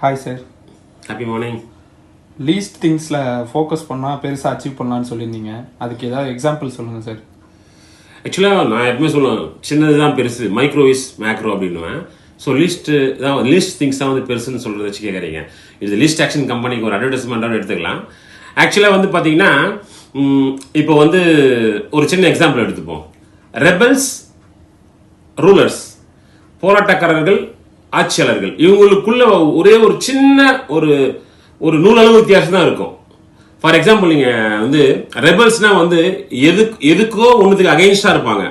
Hi sir. Happy morning. Least திங்ஸில் focus பண்ணால் பெருசாக அச்சீவ் பண்ணலான்னு சொல்லியிருந்தீங்க. அதுக்கு ஏதாவது எக்ஸாம்பிள் சொல்லுங்கள் சார். ஆக்சுவலாக நான் எப்பவுமே சொல்லுவேன், சின்னது தான் பெருசு, மைக்ரோ இஸ் மேக்ரோ அப்படின்னுவேன். ஸோ லீஸ்ட் திங்ஸ் தான் வந்து பெருசுன்னு சொல்கிறத வச்சு கேட்குறீங்க. இது லீஸ்ட் ஆக்ஷன் கம்பெனிக்கு ஒரு அட்வர்டைஸ்மெண்ட்டாக எடுத்துக்கலாம். ஆக்சுவலாக வந்து பார்த்தீங்கன்னா, இப்போ வந்து ஒரு சின்ன எக்ஸாம்பிள் எடுத்துப்போம். ரெபல்ஸ், ரூலர்ஸ், போராட்டக்காரர்கள், ஆட்சியாளர்கள், இவங்களுக்குள்ள ஒரே ஒரு சின்ன ஒரு நூலளவு வித்தியாசம் தான் இருக்கும். ஃபார் எக்ஸாம்பிள், நீங்க வந்து ரெபல்ஸ்னா வந்து எதுக்கோ ஒன்றுத்துக்கு அகைன்ஸ்டா இருப்பாங்க.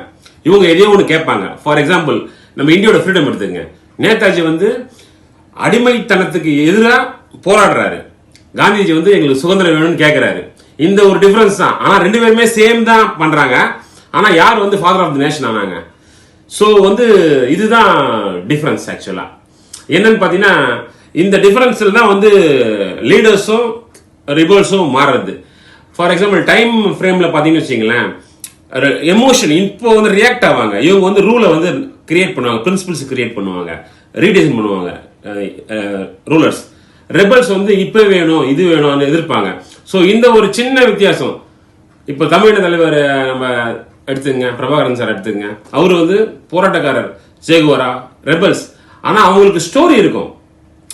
இவங்க எதையோ ஒன்று கேட்பாங்க. ஃபார் எக்ஸாம்பிள், நம்ம இந்தியாவோட ஃப்ரீடம் எடுத்துங்க. நேதாஜி வந்து அடிமைத்தனத்துக்கு எதிராக போராடுறாரு. காந்திஜி வந்து எங்களுக்கு சுதந்திரம் வேணும்னு கேட்கிறாரு. இந்த ஒரு டிஃபரன்ஸ் தான். ஆனா ரெண்டு பேருமே சேம் தான் பண்றாங்க. ஆனா யார் வந்து ஃபாதர் ஆஃப் தி நேஷன் ஆனாங்க? ஸோ வந்து இதுதான் டிஃபரன்ஸ். ஆக்சுவலா என்னன்னு பார்த்தீங்கன்னா, இந்த டிஃபரன்ஸ்ல தான் வந்து லீடர்ஸும் ரிபல்ஸும் மாறுறது. ஃபார் எக்ஸாம்பிள், டைம் ஃப்ரேம்ல பார்த்தீங்கன்னு வச்சுங்களேன், எமோஷன் இப்போ வந்து ரியாக்ட் ஆவாங்க. இவங்க வந்து ரூலை வந்து கிரியேட் பண்ணுவாங்க, பிரின்சிபிள்ஸ் கிரியேட் பண்ணுவாங்க, ரீடிசைன் பண்ணுவாங்க ரூலர்ஸ். ரெபல்ஸ் வந்து இப்போ வேணும், இது வேணும்னு எதிர்ப்பாங்க. ஸோ இந்த ஒரு சின்ன வித்தியாசம். இப்போ தமிழக தலைவர் நம்ம எடுத்துங்க, பிரபாகரன் சார் எடுத்துங்க. அவர் வந்து போராட்டக்காரர், சேகுவரா, ரெபல்ஸ். ஆனா அவங்களுக்கு ஸ்டோரி இருக்கும்.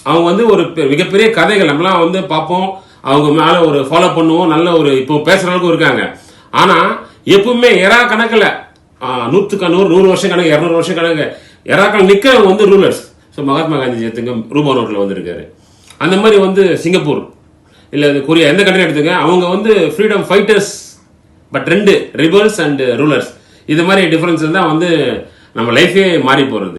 அவங்க வந்து ஒரு மிகப்பெரிய கதைகள் நம்மளாம் வந்து பார்ப்போம், அவங்க மேல ஒரு ஃபாலோ பண்ணுவோம், நல்ல ஒரு இப்போ பேசுற அளவுக்கு இருக்காங்க. ஆனா எப்பவுமே எரா கணக்கில் 100 வருஷம் கணக்கு, 200 வருஷம் கணக்கு எராக்கள் நிக்கிறவங்க வந்து ரூலர்ஸ். ஸோ மகாத்மா காந்தி எடுத்துங்க, ரூபா நோட்ல வந்திருக்காரு. அந்த மாதிரி வந்து சிங்கப்பூர் இல்ல கொரியா, எந்த கண்ட்ரி எடுத்துங்க, அவங்க வந்து ஃப்ரீடம் ஃபைட்டர்ஸ். பட் ரெண்டு ரிபல்ஸ் அண்ட் ரூலர்ஸ், இது மாதிரி டிஃபரன்ஸ் தான் வந்து நம்ம லைஃபே மாறி போறது.